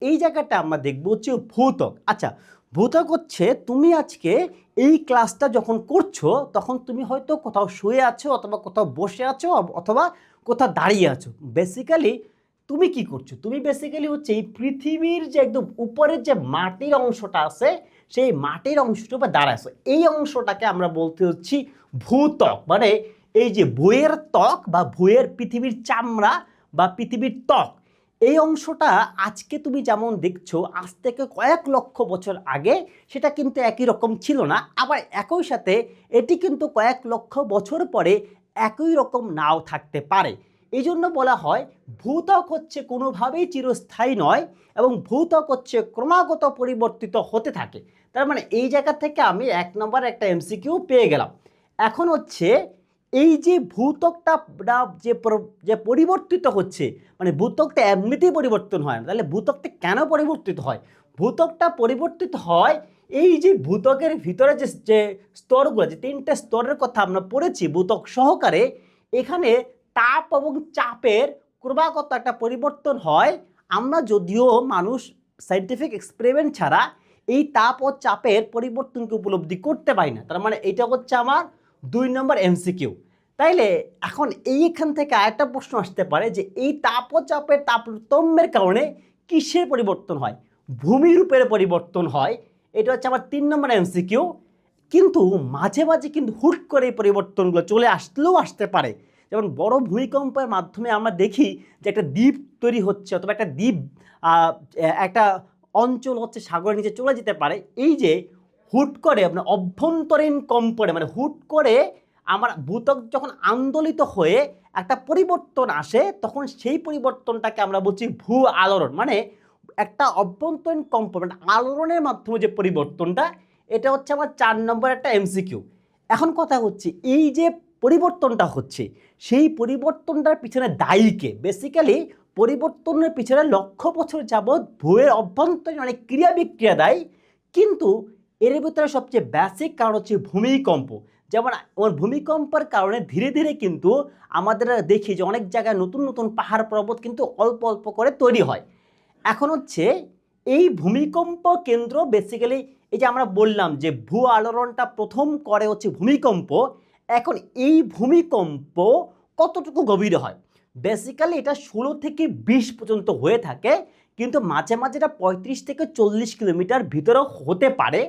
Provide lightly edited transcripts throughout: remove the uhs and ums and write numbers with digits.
এই জায়গাটা আমরা দেখব হচ্ছে ভূত্বক। আচ্ছা, ভূত্বক হচ্ছে তুমি আজকে এই ক্লাসটা যখন করছো তখন তুমি হয়তো কোথাও শুয়ে আছো অথবা কোথাও বসে আছো অথবা কোথাও দাঁড়িয়ে আছো। বেসিক্যালি তুমি কি করছো? তুমি বেসিক্যালি হচ্ছে এই পৃথিবীর যে একদম উপরের যে মাটির অংশটা আছে সেই মাটির অংশটার উপর দাঁড়াছো। এই অংশটাকে আমরা বলতে হচ্ছি ভূত্বক, মানে এই যে ভূয়ের ত্বক বা ভূয়ের পৃথিবীর চামড়া বা পৃথিবীর ত্বক, এই অংশটা আজকে তুমি যেমন দেখছো আজ থেকে কয়েক লক্ষ বছর আগে সেটা কিন্তু একই রকম ছিল না, আবার একই সাথে এটি কিন্তু কয়েক লক্ষ বছর পরে একই রকম নাও থাকতে পারে। এই জন্য বলা হয় ভূত্বক হচ্ছে কোনোভাবেই চিরস্থায়ী নয় এবং ভূত্বক হচ্ছে ক্রমাগত পরিবর্তিত হতে থাকে। তার মানে এই জায়গা থেকে আমি 1 নম্বর একটা এমসিকিউ পেয়ে গেলাম। এখন হচ্ছে এই যে ভূত্বকটা যে পরিবর্তিত হচ্ছে, মানে ভূত্বকটা এমনিতেই পরিবর্তন হয় না, তাহলে ভূত্বকটা কেন পরিবর্তিত হয়? ভূত্বকটা পরিবর্তিত হয় এই যে ভূত্বকের ভিতরে যে স্তরগুলো, যে 3টে স্তরের কথা আমরা পড়েছি ভূত্বক সহকারে, এখানে তাপ এবং চাপের ক্রমাগত একটা পরিবর্তন হয়। আমরা যদিও মানুষ সাইন্টিফিক এক্সপেরিমেন্ট ছাড়া এই তাপ ও চাপের পরিবর্তনকে উপলব্ধি করতে পারি না। তার মানে এটা হচ্ছে আমার 2 নম্বর এমসিকিউ। তাইলে এখন এইখান থেকে আরেকটা প্রশ্ন আসতে পারে যে এই তাপচাপের তারতম্যের কারণে কিসের পরিবর্তন হয়? ভূমিরূপের পরিবর্তন হয়। এটা হচ্ছে আমার 3 নম্বর এমসিকিউ। কিন্তু মাঝে মাঝে কিন্তু হুট করে এই পরিবর্তনগুলো চলে আসলেও আসতে পারে। যেমন বড় ভূমিকম্পের মাধ্যমে আমরা দেখি যে একটা দ্বীপ তৈরি হচ্ছে অথবা একটা দ্বীপ একটা অঞ্চল হচ্ছে সাগরের নিচে চলে যেতে পারে। এই যে হুট করে আপনার অভ্যন্তরীণ কম্পনে, মানে হুট করে আমার ভূত্বক যখন আন্দোলিত হয়ে একটা পরিবর্তন আসে তখন সেই পরিবর্তনটাকে আমরা বলছি ভূ আলোড়ন। মানে একটা অভ্যন্তরীণ কম্পোনেন্ট আলোড়নের মাধ্যমে যে পরিবর্তনটা, এটা হচ্ছে আমার 4 নম্বর একটা এমসিকিউ। এখন কথা হচ্ছে এই যে পরিবর্তনটা হচ্ছে সেই পরিবর্তনটার পিছনে দায়ী কে? বেসিক্যালি পরিবর্তনের পিছনে লক্ষ বছর যাবৎ ভূয়ের অভ্যন্তরীণ অনেক ক্রিয়া বিক্রিয়া দায়ী, কিন্তু এর ভিতরে সবচেয়ে বেসিক কারণ হচ্ছে ভূমিকম্প। যেমন ভূমিকম্পের কারণে ধীরে ধীরে কিন্তু আমাদের দেখি যে অনেক জায়গায় নতুন নতুন পাহাড় পর্বত কিন্তু অল্প অল্প করে তৈরি হয়। এখন হচ্ছে এই ভূমিকম্প কেন্দ্র বেসিক্যালি এই যে আমরা বললাম যে ভূ আলোড়নটা প্রথম করে হচ্ছে ভূমিকম্প। এখন এই ভূমিকম্প কতটুকু গভীরে হয়? বেসিক্যালি এটা 16 থেকে 20 পর্যন্ত হয়ে থাকে, কিন্তু মাঝে মাঝে এটা 35 থেকে 40 কিলোমিটার ভিতরেও হতে পারে।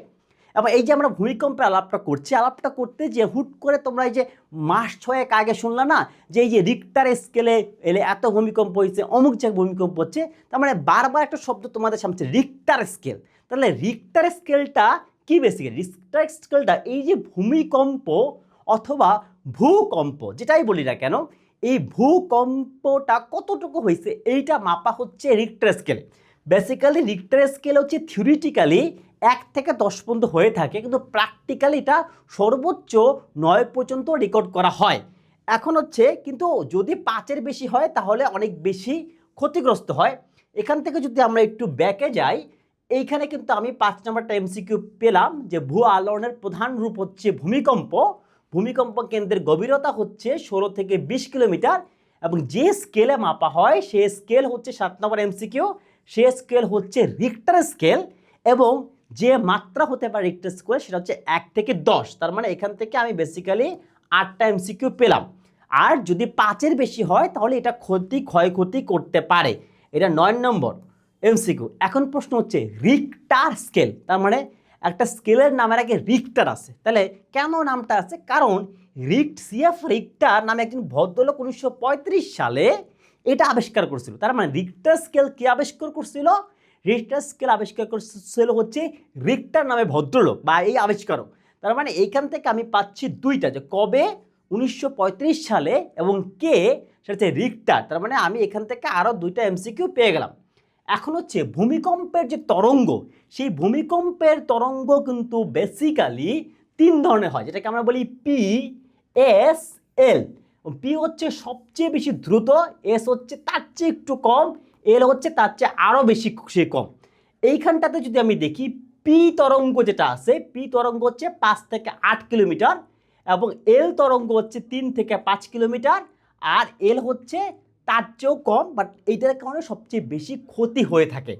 এবং এই যে আমরা ভূমিকম্পের আলাপটা করতে যে হুট করে তোমরা এই যে মাস 6 আগে শুনলা না যে এই যে রিক্টার স্কেলে এলে এত ভূমিকম্প হয়েছে, অমুক জায়গায় ভূমিকম্প হচ্ছে, তার মানে বারবার একটা শব্দ তোমাদের সামনে রিক্টার স্কেল। তাহলে রিক্টার স্কেলটা কি? বেসিক্যালি রিক্টার স্কেলটা এই যে ভূমিকম্প অথবা ভূকম্প যেটাই বলি না কেন, এই ভূকম্পটা কতটুকু হয়েছে এইটা মাপা হচ্ছে রিক্টার স্কেলে। বেসিক্যালি রিক্টার স্কেল হচ্ছে থিওরিটিক্যালি 1 থেকে 10 পর্যন্ত হয়ে থাকে, কিন্তু প্র্যাকটিক্যালি এটা সর্বোচ্চ 9 পর্যন্ত রেকর্ড করা হয়। এখন হচ্ছে কিন্তু যদি 5-এর বেশি হয় তাহলে অনেক বেশি ক্ষতিগ্রস্ত হয়। এখান থেকে যদি আমরা একটু ব্যাকে যাই, এইখানে কিন্তু আমি 5 নম্বরটা এমসিকিউ পেলাম যে ভূ আলোড়নের প্রধান রূপ হচ্ছে ভূমিকম্প। ভূমিকম্প কেন্দ্রের গভীরতা হচ্ছে 16 থেকে 20 কিলোমিটার এবং যে স্কেলে মাপা হয় সে স্কেল হচ্ছে 7 নম্বর এমসিকিউ, সে স্কেল হচ্ছে রিক্টার স্কেল। এবং যে মাত্রা হতে পারে রিক্টার স্কেল সেটা হচ্ছে 1 থেকে 10। তার মানে এখান থেকে আমি বেসিক্যালি 8টা এমসিকিউ পেলাম। আর যদি 5-এর বেশি হয় তাহলে এটা ক্ষয়ক্ষতি করতে পারে। এটা 9 নম্বর এমসিকিউ। এখন প্রশ্ন হচ্ছে রিক্টার স্কেল, তার মানে একটা স্কেলের নামের আগে রিক্টার আছে, তাহলে কেন নামটা আছে? কারণ রিক্টার নামে একজন ভদ্রলোক 1935 সালে এটা আবিষ্কার করছিল। তার মানে রিক্টার স্কেল কে আবিষ্কার করছিল? রিক্টার স্কেল আবিষ্কার করছিল হচ্ছে রিক্টার নামে ভদ্রলোক বা এই আবিষ্কারক। তার মানে এইখান থেকে আমি পাচ্ছি দুইটা, যে কবে 1935 সালে এবং কে, সেটা হচ্ছে রিক্টার। তার মানে আমি এখান থেকে আরও দুইটা এমসিকিউ পেয়ে গেলাম। এখন হচ্ছে ভূমিকম্পের যে তরঙ্গ, সেই ভূমিকম্পের তরঙ্গ কিন্তু বেসিক্যালি 3 ধরনের হয়, যেটাকে আমরা বলি পি, এস, এল। পি হচ্ছে সবচেয়ে বেশি দ্রুত, এস হচ্ছে তার চেয়ে একটু কম, এল হচ্ছে তার চেয়ে আরও বেশি কম। এইখানটাতে যদি আমি দেখি পি তরঙ্গ যেটা আছে, পি তরঙ্গ হচ্ছে 5 থেকে 8 কিলোমিটার এবং এল তরঙ্গ হচ্ছে 3 থেকে 5 কিলোমিটার, আর এল হচ্ছে তার চেয়েও কম, বাট এইটার কারণে সবচেয়ে বেশি ক্ষতি হয়ে থাকে।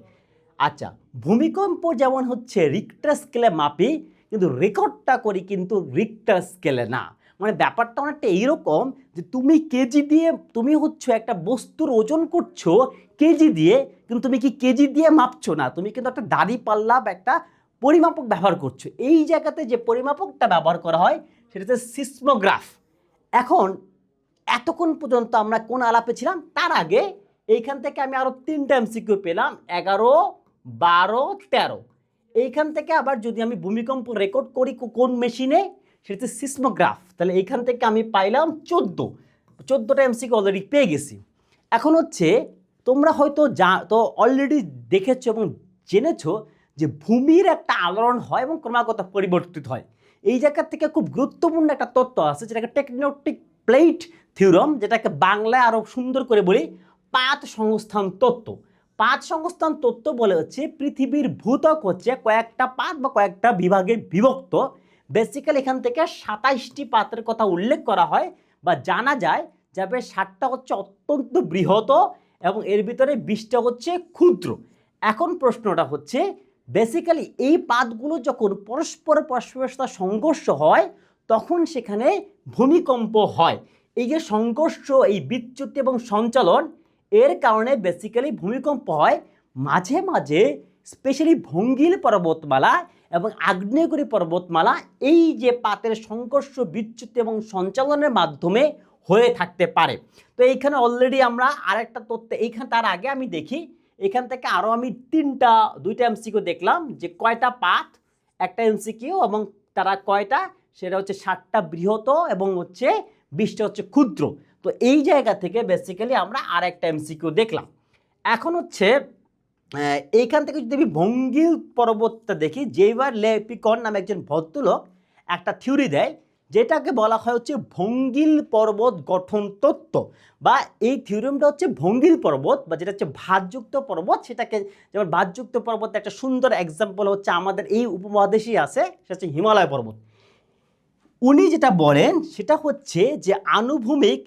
আচ্ছা, ভূমিকম্প যেমন হচ্ছে রিক্টার স্কেলে মাপি, কিন্তু রেকর্ডটা করি কিন্তু রিক্টার স্কেলে না। মানে ব্যাপারটা অনেকটা এইরকম যে তুমি কেজি দিয়ে, তুমি হচ্ছে একটা বস্তুর ওজন করছো কেজি দিয়ে, কিন্তু তুমি কি কেজি দিয়ে মাপছো না, তুমি কিন্তু একটা দাঁড়িপাল্লা বা একটা পরিমাপক ব্যবহার করছো। এই জায়গাতে যে পরিমাপকটা ব্যবহার করা হয় সেটা হচ্ছে সিসমোগ্রাফ। এখন এতক্ষণ পর্যন্ত আমরা কোন আলাপে ছিলাম? তার আগে এইখান থেকে আমি আরও 3টা এমসিকিউ পেলাম, 11, 12, 13। এইখান থেকে আবার যদি আমি ভূমিকম্প রেকর্ড করি কোন মেশিনে, সেটা হচ্ছে সিসমোগ্রাফ, তাহলে এইখান থেকে আমি পাইলাম 14টা এমসিকিউ অলরেডি পেয়ে গেছি। এখন হচ্ছে তোমরা হয়তো তো অলরেডি দেখেছো এবং জেনেছো যে ভূমির একটা আলোড়ন হয় এবং ক্রমাগত পরিবর্তিত হয়। এই জায়গা থেকে খুব গুরুত্বপূর্ণ একটা তত্ত্ব আছে, যেটাকে টেকটোনিক প্লেট থিওরাম, যেটাকে বাংলায় আরও সুন্দর করে বলি পাত সংস্থান তত্ত্ব। পাত সংস্থান তত্ত্ব বলে হচ্ছে পৃথিবীর ভূত্বক হচ্ছে কয়েকটা পাত বা কয়েকটা বিভাগে বিভক্ত। বেসিক্যালি এখান থেকে 27টি পাতের কথা উল্লেখ করা হয় বা জানা যায়, যাবে 7টা হচ্ছে অত্যন্ত বৃহৎ এবং এর ভিতরে 20টা হচ্ছে ক্ষুদ্র। এখন প্রশ্নটা হচ্ছে বেসিক্যালি এই পাতগুলো যখন পরস্পরের সাথে সংঘর্ষ হয় তখন সেখানে ভূমিকম্প হয়। এই যে সংঘর্ষ, এই বিচ্যুতি এবং সঞ্চালন, এর কারণে বেসিক্যালি ভূমিকম্প হয়। মাঝে মাঝে স্পেশালি ভঙ্গিল পর্বতমালা এবং আগ্নেয়গিরি পর্বতমালা এই যে পাতের সংঘর্ষ, বিচ্যুতি এবং সঞ্চালনের মাধ্যমে হয়ে থাকতে পারে। তো এইখানে অলরেডি আমরা আরেকটা তথ্য, এইখানে তার আগে আমি দেখি এখান থেকে আরও আমি 2টা এমসিকিউ দেখলাম যে কয়টা পাত, একটা এমসিকিউ, এবং তারা কয়টা, সেটা হচ্ছে 7টা বৃহৎ এবং হচ্ছে 20টা হচ্ছে ক্ষুদ্র। তো এই জায়গা থেকে বেসিক্যালি আমরা আর একটা এমসিকিউ দেখলাম। এখন হচ্ছে এইখান থেকে যদি আমি ভঙ্গিল পর্বতটা দেখি, জেইভার লেপিকন নামে একজন ভদ্রলোক একটা থিওরি দেয়, যেটাকে বলা হয় হচ্ছে ভঙ্গিল পর্বত গঠন তত্ত্ব, বা এই থিওরিমটা হচ্ছে ভঙ্গিল পর্বত বা যেটা হচ্ছে ভাঁজযুক্ত পর্বত, সেটাকে যেমন ভাঁজযুক্ত পর্বত একটা সুন্দর এক্সাম্পল হচ্ছে আমাদের এই উপমহাদেশেই আছে, সেটা হচ্ছে হিমালয় পর্বত। উনি যেটা বলেন সেটা হচ্ছে যে আনুভূমিক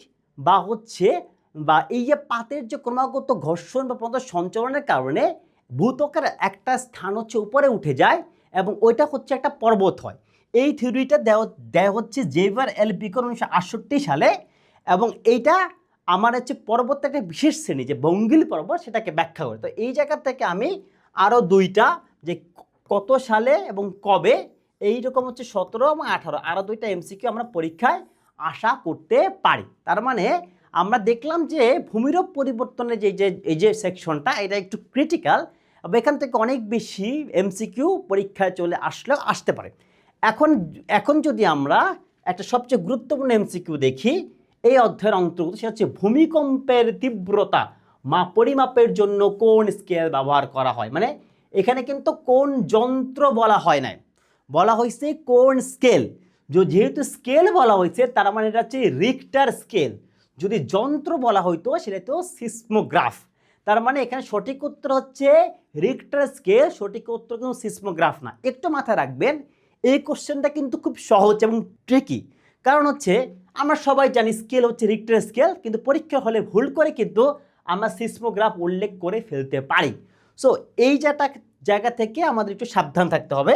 বা এই যে পাতের যে ক্রমাগত ঘর্ষণ বা সঞ্চালনের কারণে ভূত্বকের একটা স্থান হচ্ছে উপরে উঠে যায় এবং ওইটা হচ্ছে একটা পর্বত হয়। এই থিওরিটা দেওয়া হচ্ছে জেইভার এল পিকন 1968 সালে, এবং এইটা আমার হচ্ছে পর্বতের একটা বিশেষ শ্রেণী যে ভঙ্গিল পর্বত, সেটাকে ব্যাখ্যা করে। তো এই জায়গা থেকে আমি আরও 2টা, যে কত সালে এবং কবে, এইরকম হচ্ছে 17 এবং 18, আরও 2টা এমসিকিউ আমরা পরীক্ষায় আশা করতে পারি। তার মানে আমরা দেখলাম যে ভূমিরূপ পরিবর্তনের এই যে সেকশনটা, এটা একটু ক্রিটিক্যাল, এখান থেকে অনেক বেশি এমসিকিউ পরীক্ষায় চলে আসতে পারে। এখন যদি আমরা একটা সবচেয়ে গুরুত্বপূর্ণ এমসিকিউ দেখি এই অধ্যায়ের অন্তর্গত, সেটা হচ্ছে ভূমিকম্পের তীব্রতা পরিমাপের জন্য কোন স্কেল ব্যবহার করা হয়। মানে এখানে কিন্তু কোন যন্ত্র বলা হয় নাই, বলা হয়েছে কোন স্কেল। যেহেতু স্কেল বলা হয়েছে তার মানে এটা হচ্ছে রিক্টার স্কেল। যদি যন্ত্র বলা হইতো সেটা তো সিসমোগ্রাফ। তার মানে এখানে সঠিক উত্তর হচ্ছে রিক্টার স্কেল, সঠিক উত্তর কিন্তু সিসমোগ্রাফ না। একটু মাথায় রাখবেন, এই কোশ্চেনটা কিন্তু খুব সহজ এবং ট্রিকি। কারণ হচ্ছে আমরা সবাই জানি স্কেল হচ্ছে রিক্টার স্কেল, কিন্তু পরীক্ষা হলে ভুল করে কিন্তু আমরা সিসমোগ্রাফ উল্লেখ করে ফেলতে পারি। সো এই জায়গা থেকে আমাদের একটু সাবধান থাকতে হবে।